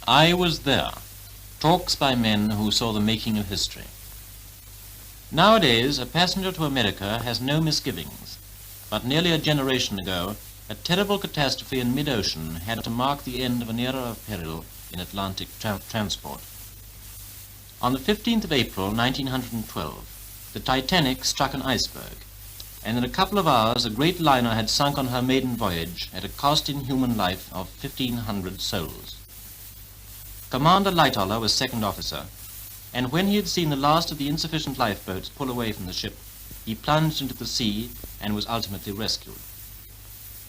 I was there. Talks by men who saw the making of history. Nowadays, a passenger to America has no misgivings, but nearly a generation ago, a terrible catastrophe in mid-ocean had to mark the end of an era of peril in Atlantic transport. On the 15th of April, 1912, the Titanic struck an iceberg, and in a couple of hours a great liner had sunk on her maiden voyage at a cost in human life of 1,500 souls. Commander Lightoller was second officer, and when he had seen the last of the insufficient lifeboats pull away from the ship, he plunged into the sea and was ultimately rescued.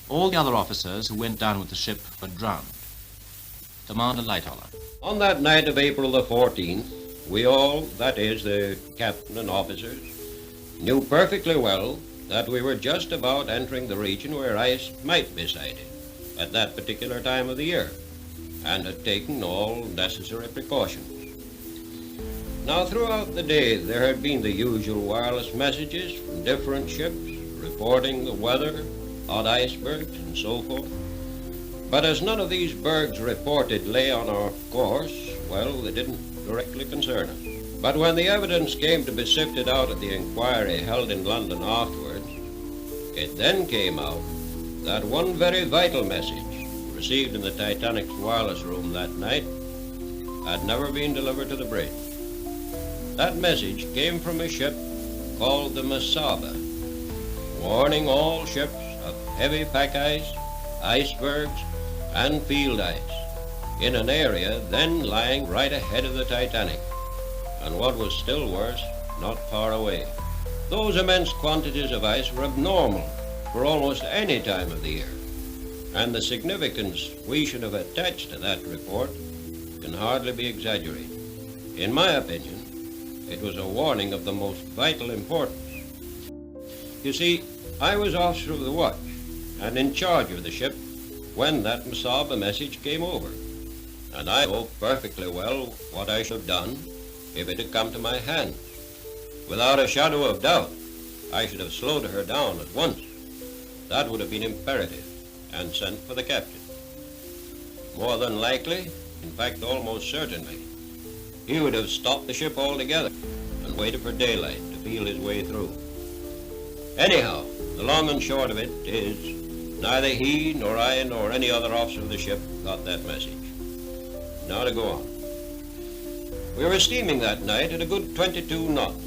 All the other officers who went down with the ship were drowned. Commander Lightoller. On that night of April the 14th, we all, that is, the captain and officers, knew perfectly well that we were just about entering the region where ice might be sighted at that particular time of the year, and had taken all necessary precautions. Now, throughout the day, there had been the usual wireless messages from different ships reporting the weather, odd icebergs, and so forth. But as none of these bergs reported lay on our course, well, they didn't directly concern us. But when the evidence came to be sifted out at the inquiry held in London afterwards, it then came out that one very vital message received in the Titanic's wireless room that night had never been delivered to the bridge. That message came from a ship called the Mesaba, warning all ships of heavy pack ice, icebergs, and field ice in an area then lying right ahead of the Titanic, and what was still worse, not far away. Those immense quantities of ice were abnormal for almost any time of the year, and the significance we should have attached to that report can hardly be exaggerated. In my opinion, it was a warning of the most vital importance. You see, I was officer of the watch and in charge of the ship when that Mesaba message came over, and I know perfectly well what I should have done if it had come to my hands. Without a shadow of doubt, I should have slowed her down at once. That would have been imperative, and sent for the captain. More than likely, in fact almost certainly, he would have stopped the ship altogether and waited for daylight to feel his way through. Anyhow, the long and short of it is, neither he nor I nor any other officer of the ship got that message. Now to go on. We were steaming that night at a good 22 knots.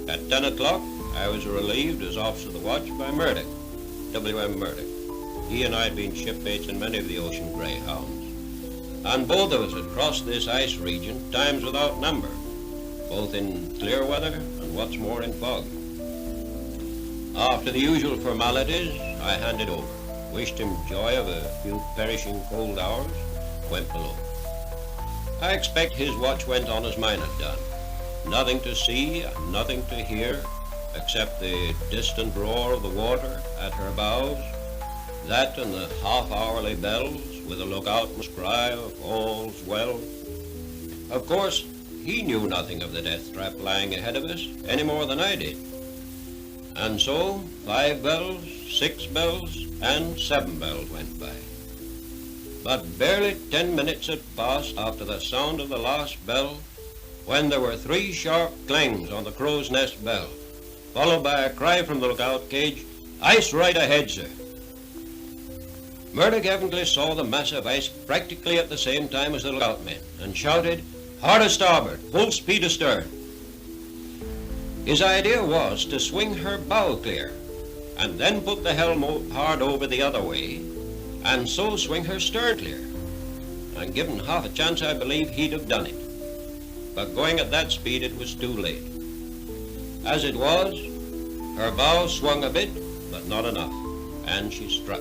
At 10 o'clock, I was relieved as officer of the watch by Murdoch, W.M. Murdoch. He and I had been shipmates in many of the ocean greyhounds, and both of us had crossed this ice region times without number, both in clear weather and what's more in fog. After the usual formalities, I handed over, wished him joy of a few perishing cold hours, went below. I expect his watch went on as mine had done. Nothing to see and nothing to hear except the distant roar of the water at her bows, that and the half-hourly bells with a lookoutman's cry of all's well. Of course, he knew nothing of the death trap lying ahead of us any more than I did. And so 5 bells, 6 bells, and 7 bells went by. But barely 10 minutes had passed after the sound of the last bell when there were 3 sharp clangs on the crow's nest bell, followed by a cry from the lookout cage, "Ice right ahead, sir." Murdoch evidently saw the mass of ice practically at the same time as the lookout men and shouted, "Hard a starboard, full speed astern." His idea was to swing her bow clear and then put the helm hard over the other way and so swing her stern clear. And given half a chance, I believe he'd have done it. But going at that speed, it was too late. As it was, her bow swung a bit, but not enough, and she struck.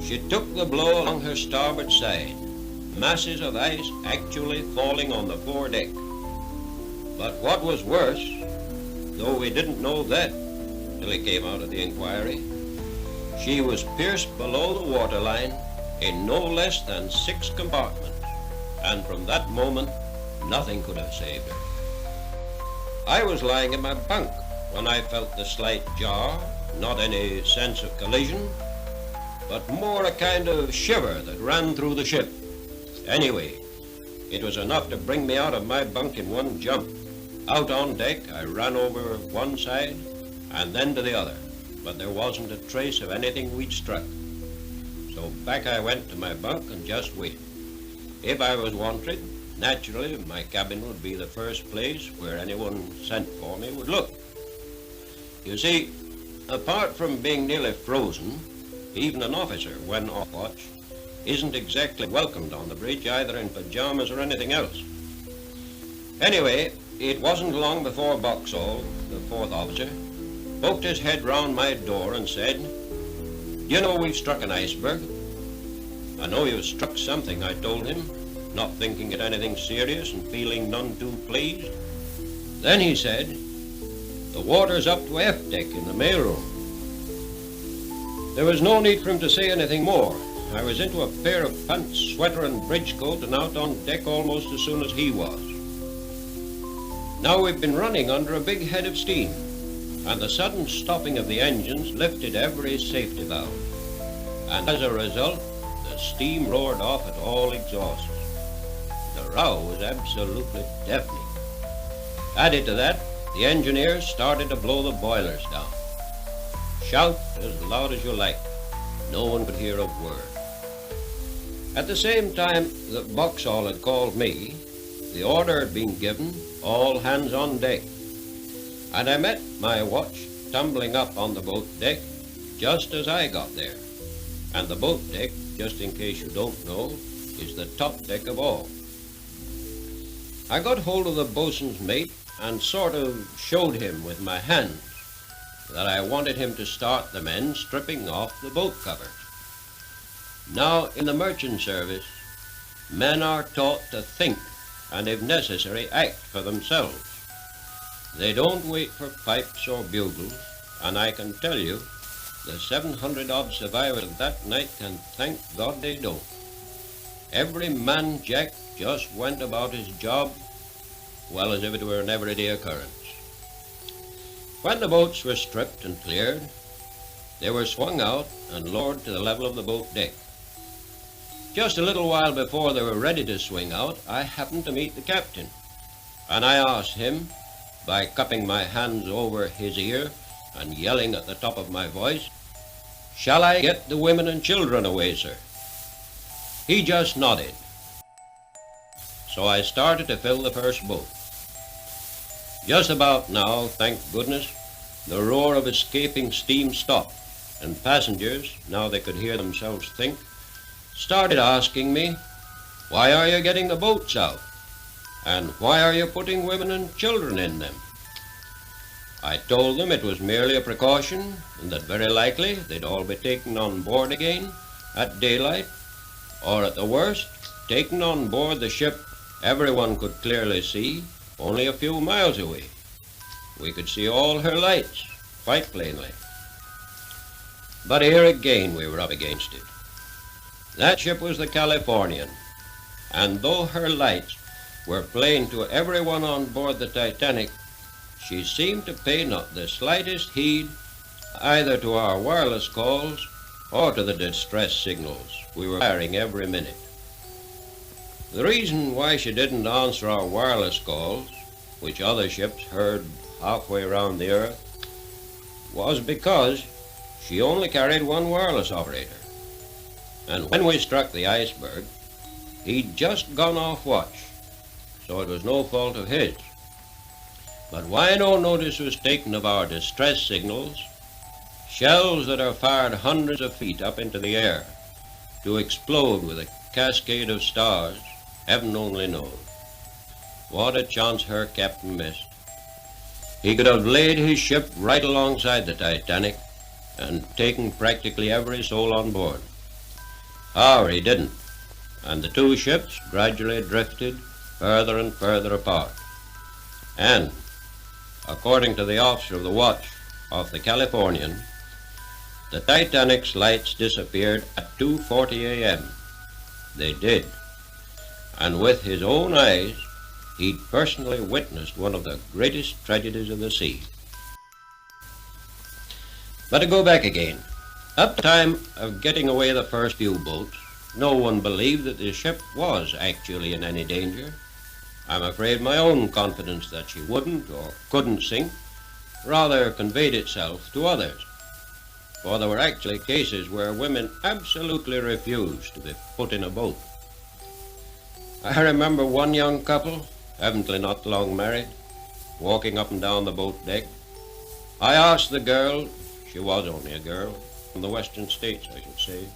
She took the blow along her starboard side, masses of ice actually falling on the foredeck. But what was worse, though we didn't know that till it came out of the inquiry, she was pierced below the waterline in no less than 6 compartments, and from that moment, nothing could have saved her. I was lying in my bunk when I felt the slight jar, not any sense of collision, but more a kind of shiver that ran through the ship, Anyway, it was enough to bring me out of my bunk in one jump. Out on deck, I ran over one side and then to the other, but there wasn't a trace of anything we'd struck. So back I went to my bunk and just waited. If I was wanted, naturally my cabin would be the first place where anyone sent for me would look. You see, apart from being nearly frozen, even an officer, when off watch, isn't exactly welcomed on the bridge, either in pajamas or anything else. Anyway, it wasn't long before Boxall, the fourth officer, poked his head round my door and said, "You know we've struck an iceberg." "I know you've struck something," I told him, not thinking it anything serious and feeling none too pleased. Then he said, "The water's up to F deck in the mailroom." There was no need for him to say anything more. I was into a pair of pants, sweater, and bridge coat and out on deck almost as soon as he was. Now we've been running under a big head of steam, and the sudden stopping of the engines lifted every safety valve. And as a result, the steam roared off at all exhausts. The row was absolutely deafening. Added to that, the engineers started to blow the boilers down. Shout as loud as you like. No one could hear a word. At the same time that Boxall had called me, the order had been given, all hands on deck. And I met my watch tumbling up on the boat deck just as I got there. And the boat deck, just in case you don't know, is the top deck of all. I got hold of the boatswain's mate and sort of showed him with my hands that I wanted him to start the men stripping off the boat covers. Now, in the merchant service, men are taught to think and, if necessary, act for themselves. They don't wait for pipes or bugles, and I can tell you, the 700-odd survivors of that night can thank God they don't. Every man jack just went about his job well as if it were an everyday occurrence. When the boats were stripped and cleared, they were swung out and lowered to the level of the boat deck. Just a little while before they were ready to swing out, I happened to meet the captain, and I asked him, by cupping my hands over his ear and yelling at the top of my voice, "Shall I get the women and children away, sir?" He just nodded. So I started to fill the first boat. Just about now, thank goodness, the roar of escaping steam stopped, and passengers, now they could hear themselves think, started asking me, "Why are you getting the boats out? And why are you putting women and children in them?" I told them it was merely a precaution, and that very likely they'd all be taken on board again at daylight, or at the worst, taken on board the ship everyone could clearly see, only a few miles away. We could see all her lights, quite plainly. But here again we were up against it. That ship was the Californian, and though her lights were plain to everyone on board the Titanic, she seemed to pay not the slightest heed either to our wireless calls or to the distress signals we were firing every minute. The reason why she didn't answer our wireless calls, which other ships heard halfway around the earth, was because she only carried one wireless operator. And when we struck the iceberg, he'd just gone off watch, so it was no fault of his. But why no notice was taken of our distress signals, shells that are fired hundreds of feet up into the air to explode with a cascade of stars, heaven only knows. What a chance her captain missed. He could have laid his ship right alongside the Titanic and taken practically every soul on board. However, he didn't, and the two ships gradually drifted further and further apart. And, according to the officer of the watch of the Californian, the Titanic's lights disappeared at 2:40 a.m. They did, and with his own eyes, he'd personally witnessed one of the greatest tragedies of the sea. But to go back again, up to the time of getting away the first few boats, no one believed that the ship was actually in any danger. I'm afraid my own confidence that she wouldn't or couldn't sink rather conveyed itself to others, for there were actually cases where women absolutely refused to be put in a boat. I remember one young couple, evidently not long married, walking up and down the boat deck. I asked the girl, she was only a girl, from the western states I should say,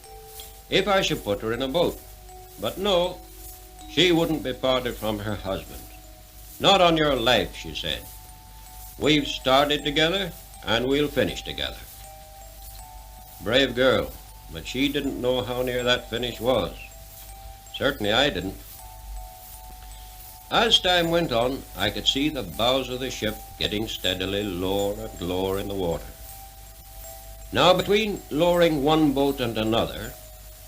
if I should put her in a boat. But no, she wouldn't be parted from her husband. Not on your life, she said. We've started together and we'll finish together. Brave girl, but she didn't know how near that finish was. Certainly I didn't. As time went on, I could see the bows of the ship getting steadily lower and lower in the water. Now, between lowering one boat and another,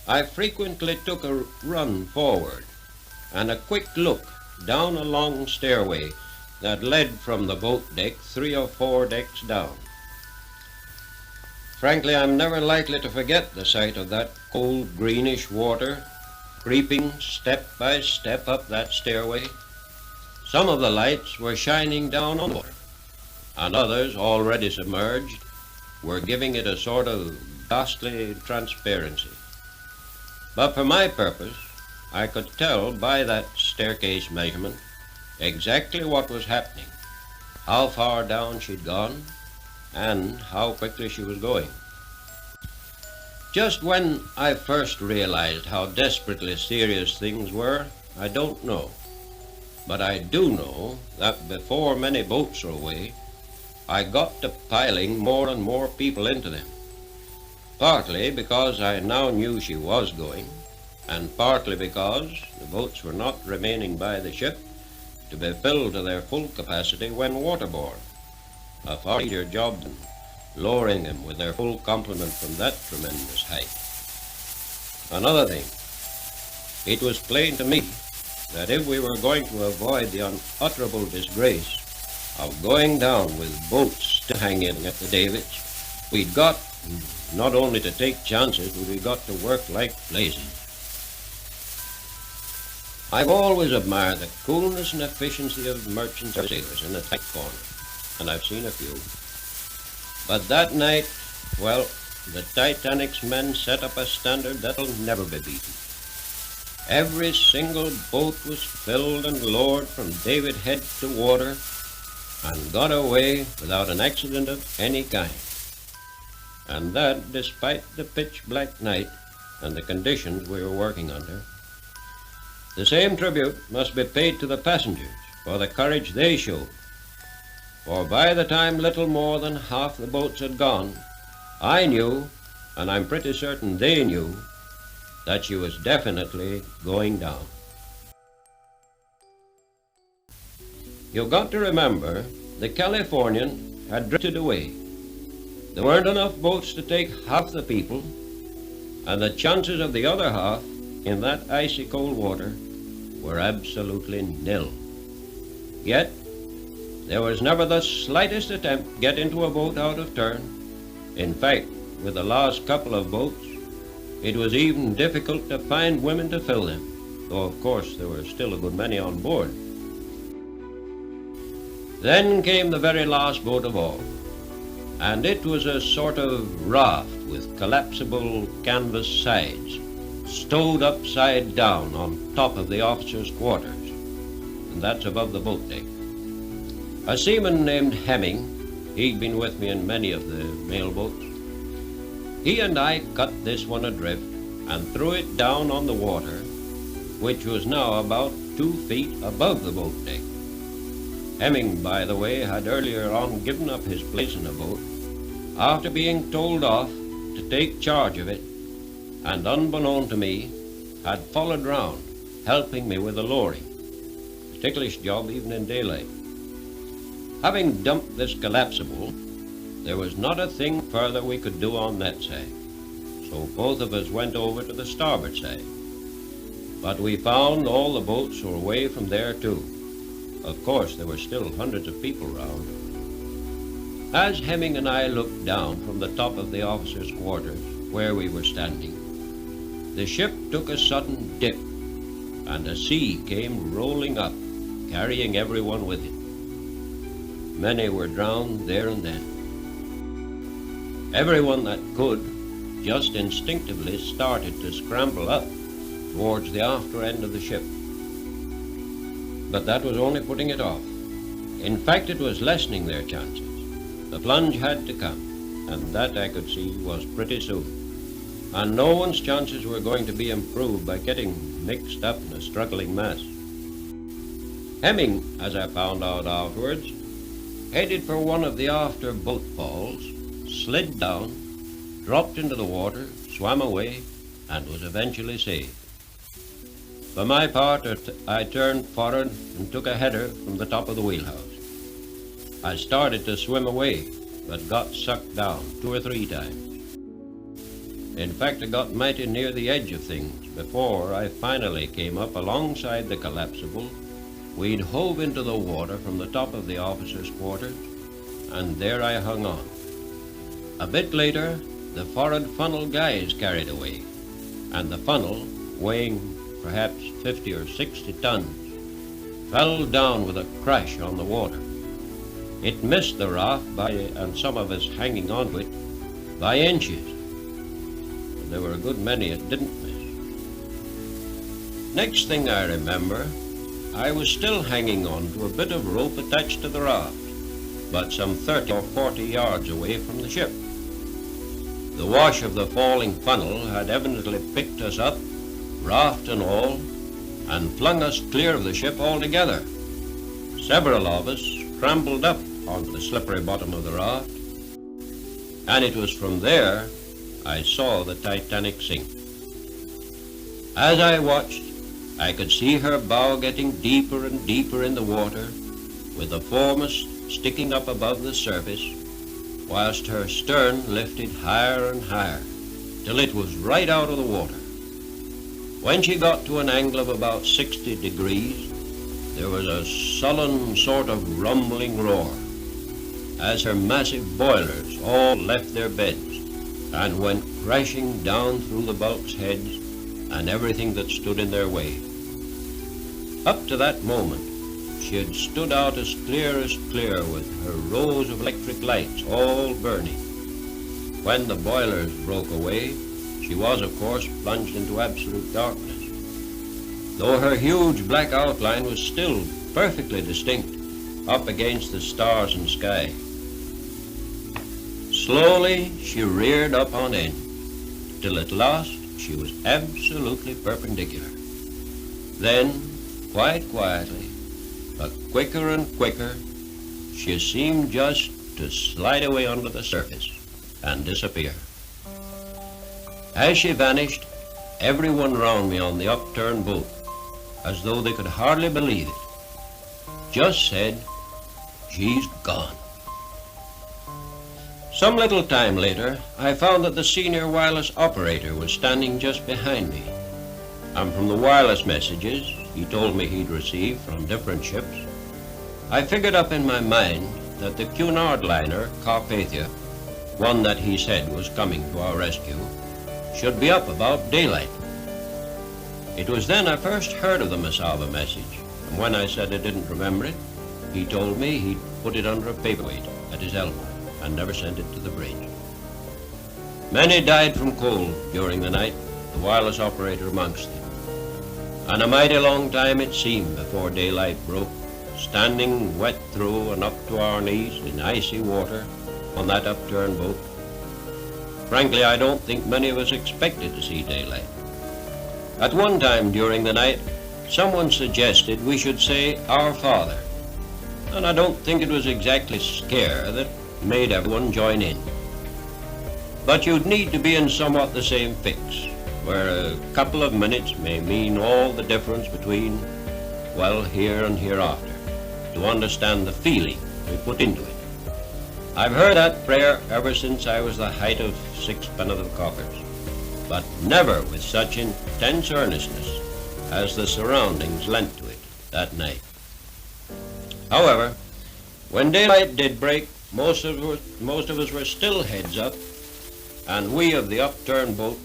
I frequently took a run forward and a quick look down a long stairway that led from the boat deck 3 or 4 decks down. Frankly, I'm never likely to forget the sight of that cold greenish water creeping step by step up that stairway. Some of the lights were shining down on the water, and others, already submerged, were giving it a sort of ghastly transparency. But for my purpose, I could tell by that staircase measurement exactly what was happening, how far down she'd gone, and how quickly she was going. Just when I first realized how desperately serious things were, I don't know. But I do know that before many boats were away, I got to piling more and more people into them. Partly because I now knew she was going, and partly because the boats were not remaining by the ship to be filled to their full capacity when waterborne. A far easier job than lowering them with their full complement from that tremendous height. Another thing, it was plain to me that if we were going to avoid the unutterable disgrace of going down with boats still hanging at the davits, we'd got not only to take chances, but we got to work like blazing. I've always admired the coolness and efficiency of merchant sailors in the tight corner, and I've seen a few. But that night, well, the Titanic's men set up a standard that'll never be beaten. Every single boat was filled and lowered from davit head to water and got away without an accident of any kind. And that despite the pitch-black night and the conditions we were working under. The same tribute must be paid to the passengers for the courage they showed. For by the time little more than half the boats had gone, I knew, and I'm pretty certain they knew, that she was definitely going down. You've got to remember, the Californian had drifted away. There weren't enough boats to take half the people, and the chances of the other half in that icy cold water were absolutely nil. Yet, there was never the slightest attempt to get into a boat out of turn. In fact, with the last couple of boats, it was even difficult to find women to fill them, though of course there were still a good many on board. Then came the very last boat of all, and it was a sort of raft with collapsible canvas sides, stowed upside down on top of the officers' quarters, and that's above the boat deck. A seaman named Hemming, he'd been with me in many of the mail boats, he and I cut this one adrift and threw it down on the water, which was now about 2 feet above the boat deck. Hemming, by the way, had earlier on given up his place in the boat after being told off to take charge of it, and unbeknown to me, had followed round, helping me with the lowering. A ticklish job even in daylight. Having dumped this collapsible, there was not a thing further we could do on that side, so both of us went over to the starboard side. But we found all the boats were away from there too. Of course, there were still hundreds of people round. As Hemming and I looked down from the top of the officers' quarters, where we were standing, the ship took a sudden dip, and a sea came rolling up, carrying everyone with it. Many were drowned there and then. Everyone that could just instinctively started to scramble up towards the after end of the ship. But that was only putting it off. In fact, it was lessening their chances. The plunge had to come, and that I could see was pretty soon. And no one's chances were going to be improved by getting mixed up in a struggling mass. Hemming, as I found out afterwards, headed for one of the after boat falls, slid down, dropped into the water, swam away, and was eventually saved. For my part, I turned forward and took a header from the top of the wheelhouse. I started to swim away, but got sucked down 2 or 3 times. In fact, I got mighty near the edge of things before I finally came up alongside the collapsible. We'd hove into the water from the top of the officers' quarters, and there I hung on. A bit later, the forward funnel guys carried away, and the funnel, weighing perhaps 50 or 60 tons, fell down with a crash on the water. It missed the raft and some of us hanging onto it, by inches. And there were a good many it didn't miss. Next thing I remember, I was still hanging on to a bit of rope attached to the raft, but some 30 or 40 yards away from the ship. The wash of the falling funnel had evidently picked us up, raft and all, and flung us clear of the ship altogether. Several of us scrambled up onto the slippery bottom of the raft, and it was from there I saw the Titanic sink. As I watched, I could see her bow getting deeper and deeper in the water, with the foremast sticking up above the surface, whilst her stern lifted higher and higher, till it was right out of the water. When she got to an angle of about 60 degrees, there was a sullen sort of rumbling roar, as her massive boilers all left their beds and went crashing down through the bulk's heads and everything that stood in their way. Up to that moment, she had stood out as clear with her rows of electric lights all burning. When the boilers broke away, she was, of course, plunged into absolute darkness, though her huge black outline was still perfectly distinct up against the stars and sky. Slowly, she reared up on end, till at last she was absolutely perpendicular. Then, quite quietly, but quicker and quicker, she seemed just to slide away under the surface and disappear. As she vanished, everyone round me on the upturned boat, as though they could hardly believe it, just said, "She's gone." Some little time later, I found that the senior wireless operator was standing just behind me, and from the wireless messages he told me he'd received from different ships, I figured up in my mind that the Cunard liner, Carpathia, one that he said was coming to our rescue, should be up about daylight. It was then I first heard of the Masaba message, and when I said I didn't remember it, he told me he'd put it under a paperweight at his elbow and never sent it to the bridge. Many died from cold during the night, the wireless operator amongst them, and a mighty long time it seemed before daylight broke, standing wet through and up to our knees in icy water on that upturned boat. Frankly, I don't think many of us expected to see daylight. At one time during the night, someone suggested we should say, "Our Father," and I don't think it was exactly scare that made everyone join in. But you'd need to be in somewhat the same fix, where a couple of minutes may mean all the difference between, well, here and hereafter, to understand the feeling we put into it. I've heard that prayer ever since I was the height of 6 penitent coppers, but never with such intense earnestness as the surroundings lent to it that night. However, when daylight did break, most of us were still heads up, and we of the upturned boat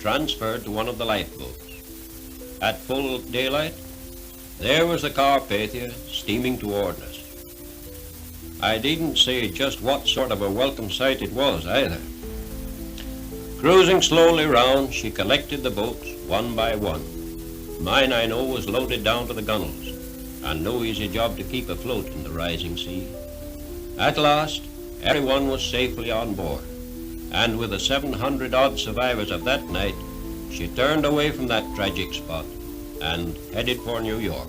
transferred to one of the lifeboats. At full daylight, there was the Carpathia steaming toward us. I needn't say just what sort of a welcome sight it was either. Cruising slowly round, she collected the boats one by one. Mine, I know, was loaded down to the gunwales, and no easy job to keep afloat in the rising sea. At last, everyone was safely on board, and with the 700-odd survivors of that night, she turned away from that tragic spot and headed for New York.